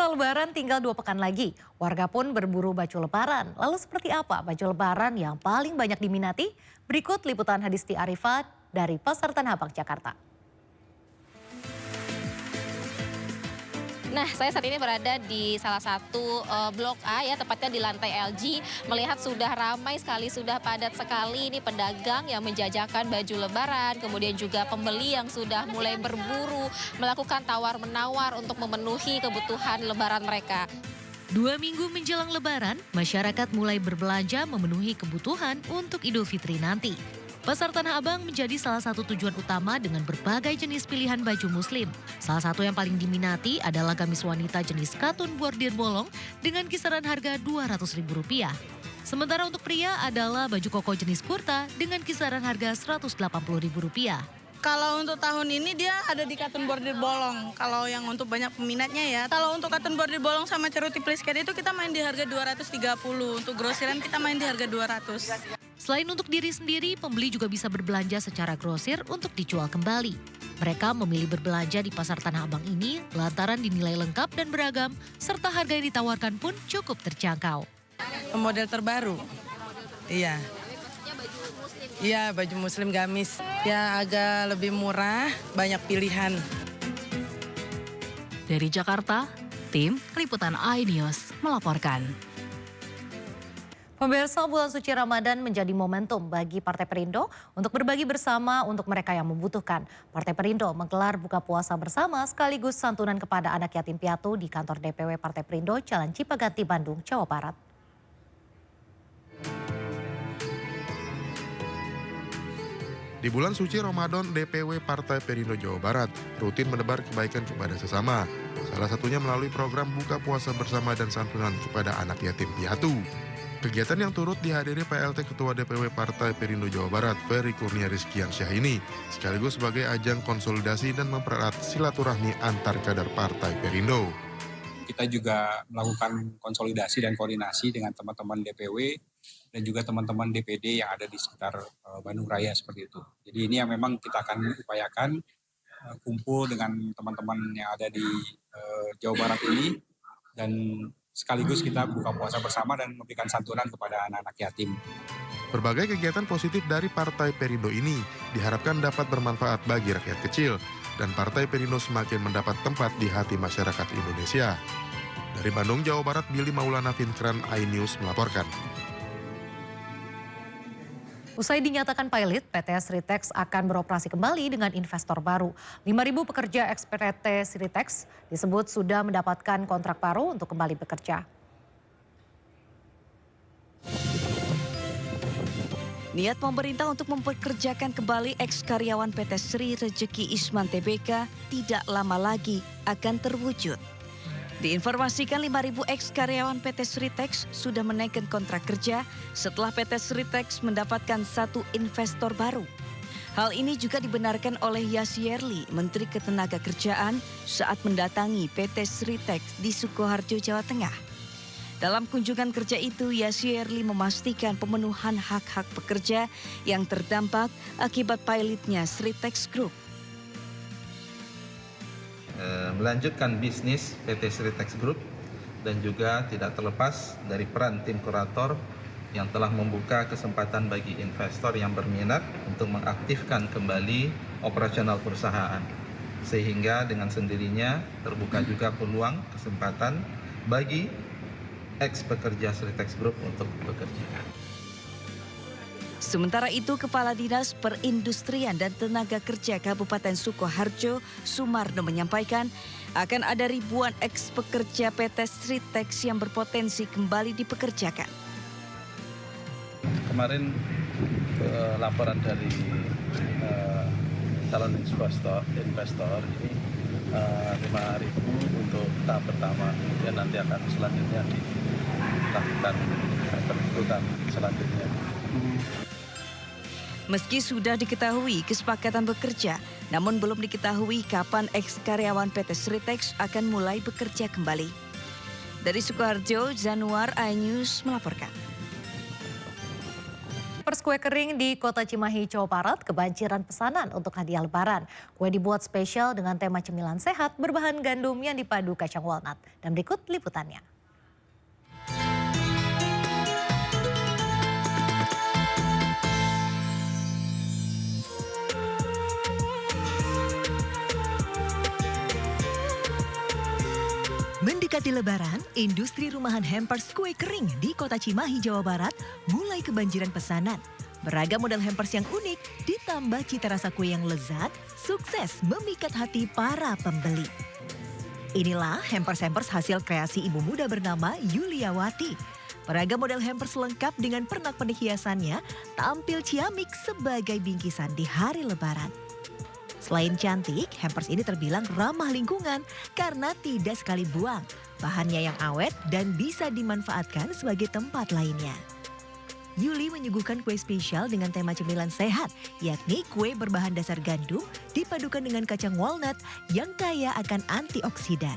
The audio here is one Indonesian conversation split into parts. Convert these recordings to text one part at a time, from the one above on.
Pemirsa, Lebaran tinggal 2 pekan lagi. Warga pun berburu baju lebaran. Lalu seperti apa baju lebaran yang paling banyak diminati? Berikut liputan Hadisti Arifat dari Pasar Tanah Abang, Jakarta. Nah, saya saat ini berada di salah satu blok A ya, tepatnya di lantai LG. Melihat sudah ramai sekali, sudah padat sekali ini pedagang yang menjajakan baju lebaran. Kemudian juga pembeli yang sudah mulai berburu, melakukan tawar-menawar untuk memenuhi kebutuhan lebaran mereka. 2 minggu menjelang Lebaran, masyarakat mulai berbelanja memenuhi kebutuhan untuk Idul Fitri nanti. Pasar Tanah Abang menjadi salah satu tujuan utama dengan berbagai jenis pilihan baju muslim. Salah satu yang paling diminati adalah gamis wanita jenis katun bordir bolong dengan kisaran harga Rp200.000. Sementara untuk pria adalah baju koko jenis kurta dengan kisaran harga Rp180.000. Kalau untuk tahun ini dia ada di katun bordir bolong. Kalau yang untuk banyak peminatnya ya. Kalau untuk katun bordir bolong sama ceruti plisket itu kita main di harga 230. Untuk grosiran kita main di harga 200. Selain untuk diri sendiri, pembeli juga bisa berbelanja secara grosir untuk dijual kembali. Mereka memilih berbelanja di Pasar Tanah Abang ini lantaran dinilai lengkap dan beragam, serta harga yang ditawarkan pun cukup terjangkau. Model terbaru. Iya. Iya, baju muslim gamis. Ya agak lebih murah, banyak pilihan. Dari Jakarta, tim Liputan iNews melaporkan. Pemirsa, bulan suci Ramadan menjadi momentum bagi Partai Perindo untuk berbagi bersama untuk mereka yang membutuhkan. Partai Perindo menggelar buka puasa bersama sekaligus santunan kepada anak yatim piatu di kantor DPW Partai Perindo Jalan Cipaganti, Bandung, Jawa Barat. Di bulan suci Ramadan, DPW Partai Perindo Jawa Barat rutin menebar kebaikan kepada sesama. Salah satunya melalui program buka puasa bersama dan santunan kepada anak yatim piatu. Kegiatan yang turut dihadiri PLT Ketua DPW Partai Perindo Jawa Barat, Ferry Kurnia Rizkiansyah ini, sekaligus sebagai ajang konsolidasi dan mempererat silaturahmi antar kader Partai Perindo. Kita juga melakukan konsolidasi dan koordinasi dengan teman-teman DPW dan juga teman-teman DPD yang ada di sekitar Bandung Raya seperti itu. Jadi ini yang memang kita akan upayakan kumpul dengan teman-teman yang ada di Jawa Barat ini dan sekaligus kita buka puasa bersama dan memberikan santunan kepada anak-anak yatim. Berbagai kegiatan positif dari Partai Perindo ini diharapkan dapat bermanfaat bagi rakyat kecil dan Partai Perindo semakin mendapat tempat di hati masyarakat Indonesia. Dari Bandung, Jawa Barat, Billy Maulana Finkran, iNews melaporkan. Usai dinyatakan pilot, PT Sritex akan beroperasi kembali dengan investor baru. 5.000 pekerja PT Sritex disebut sudah mendapatkan kontrak baru untuk kembali bekerja. Niat pemerintah untuk mempekerjakan kembali eks-karyawan PT Sri Rejeki Isman Tbk tidak lama lagi akan terwujud. Diinformasikan 5.000 eks-karyawan PT Sritex sudah menaikkan kontrak kerja setelah PT Sritex mendapatkan satu investor baru. Hal ini juga dibenarkan oleh Yasierli, Menteri Ketenagakerjaan saat mendatangi PT Sritex di Sukoharjo, Jawa Tengah. Dalam kunjungan kerja itu, Yasierli memastikan pemenuhan hak-hak pekerja yang terdampak akibat pilotnya Sritex Group. Melanjutkan bisnis PT Sritex Group dan juga tidak terlepas dari peran tim kurator yang telah membuka kesempatan bagi investor yang berminat untuk mengaktifkan kembali operasional perusahaan. Sehingga dengan sendirinya terbuka juga peluang kesempatan bagi ex-pekerja Sritex Group untuk bekerja. Sementara itu, Kepala Dinas Perindustrian dan Tenaga Kerja Kabupaten Sukoharjo, Sumarno menyampaikan akan ada ribuan eks-pekerja PT Sritex yang berpotensi kembali dipekerjakan. Kemarin laporan dari calon investor ini 5.000 untuk tahap pertama, kemudian nanti akan selanjutnya dilakukan penuntutan selanjutnya. Meski sudah diketahui kesepakatan bekerja, namun belum diketahui kapan eks-karyawan PT Sritex akan mulai bekerja kembali. Dari Sukoharjo, Januar, iNews melaporkan. hampers kue kering di Kota Cimahi, Jawa Barat kebanjiran pesanan untuk hadiah lebaran. Kue dibuat spesial dengan tema cemilan sehat berbahan gandum yang dipadu kacang walnut. Dan berikut liputannya. Mendekati Lebaran, industri rumahan hampers kue kering di Kota Cimahi, Jawa Barat mulai kebanjiran pesanan. Beragam model hampers yang unik ditambah cita rasa kue yang lezat, sukses memikat hati para pembeli. Inilah hampers-hampers hasil kreasi ibu muda bernama Yuliawati. Beragam model hampers lengkap dengan pernak-pernik hiasannya tampil ciamik sebagai bingkisan di hari Lebaran. Selain cantik, hampers ini terbilang ramah lingkungan karena tidak sekali buang. Bahannya yang awet dan bisa dimanfaatkan sebagai tempat lainnya. Yuli menyuguhkan kue spesial dengan tema cemilan sehat, yakni kue berbahan dasar gandum dipadukan dengan kacang walnut yang kaya akan antioksidan.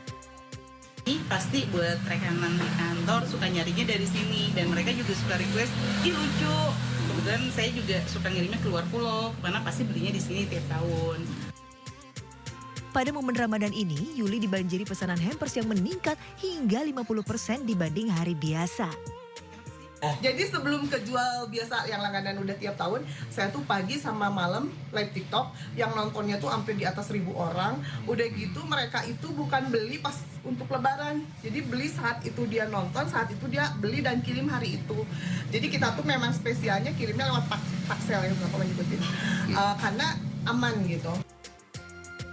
Ini pasti buat rekanan di kantor suka nyarinya dari sini dan mereka juga suka request, ih lucu. Kebetulan saya juga suka ngirimnya keluar pulau karena pasti belinya di sini tiap tahun. Pada momen Ramadan ini, Yuli dibanjiri pesanan hampers yang meningkat hingga 50% dibanding hari biasa. Jadi sebelum kejual biasa yang langganan udah tiap tahun, saya tuh pagi sama malam live TikTok yang nontonnya tuh hampir di atas 1.000 orang. Udah gitu mereka itu bukan beli pas untuk lebaran. Jadi beli saat itu dia nonton, saat itu dia beli dan kirim hari itu. Jadi kita tuh memang spesialnya kirimnya lewat paksel yang kalau nyebutin. Karena aman gitu.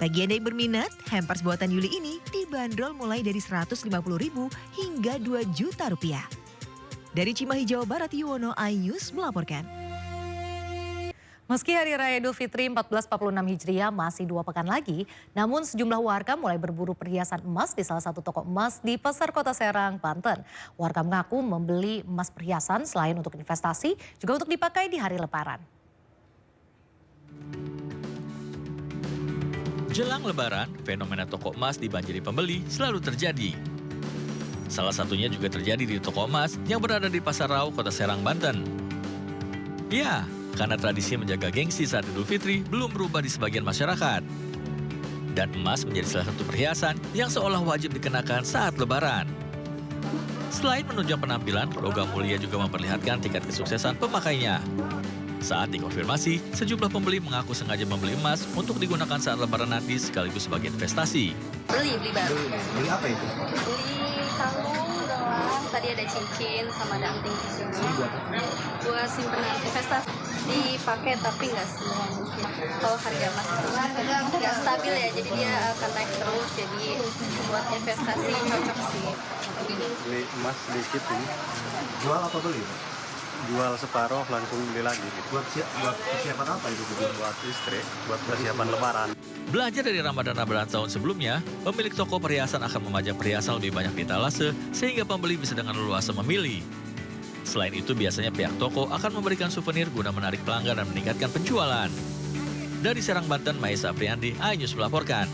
Bagi Anda yang berminat, hampers buatan Yuli ini dibanderol mulai dari Rp150.000 hingga Rp2 juta. Dari Cimahi, Jawa Barat, Yuwono Ayus melaporkan. Meski Hari Raya Idul Fitri 1446 Hijriah masih 2 pekan lagi, namun sejumlah warga mulai berburu perhiasan emas di salah satu toko emas di Pasar Kota Serang, Banten. Warga mengaku membeli emas perhiasan selain untuk investasi, juga untuk dipakai di hari Lebaran. Jelang Lebaran, fenomena toko emas dibanjiri pembeli selalu terjadi. Salah satunya juga terjadi di toko emas yang berada di Pasar Rau, Kota Serang, Banten. Ya, karena tradisi menjaga gengsi saat Idul Fitri belum berubah di sebagian masyarakat. Dan emas menjadi salah satu perhiasan yang seolah wajib dikenakan saat Lebaran. Selain menunjang penampilan, logam mulia juga memperlihatkan tingkat kesuksesan pemakainya. Saat dikonfirmasi, sejumlah pembeli mengaku sengaja membeli emas untuk digunakan saat Lebaran nanti sekaligus sebagai investasi. Beli baru. Beli apa itu? Beli kalung, gelang, tadi ada cincin sama ada anting di sini. Buat simpenan investasi. Dipakai tapi nggak semua mungkin. Kalau harga emas itu nggak stabil ya, jadi dia akan naik terus. Jadi buat investasi cocok sih. Beli emas sedikit ini. Jual apa beli? Jual separuh langsung beli lagi. Buat persiapan apa itu? Buat istri, buat persiapan Lebaran. Belajar dari Ramadan tahun sebelumnya, pemilik toko perhiasan akan memajang perhiasan lebih banyak di etalase sehingga pembeli bisa dengan leluasa memilih. Selain itu, biasanya pihak toko akan memberikan souvenir guna menarik pelanggan dan meningkatkan penjualan. Dari Serang, Banten, Maisa Apriandi, iNews melaporkan.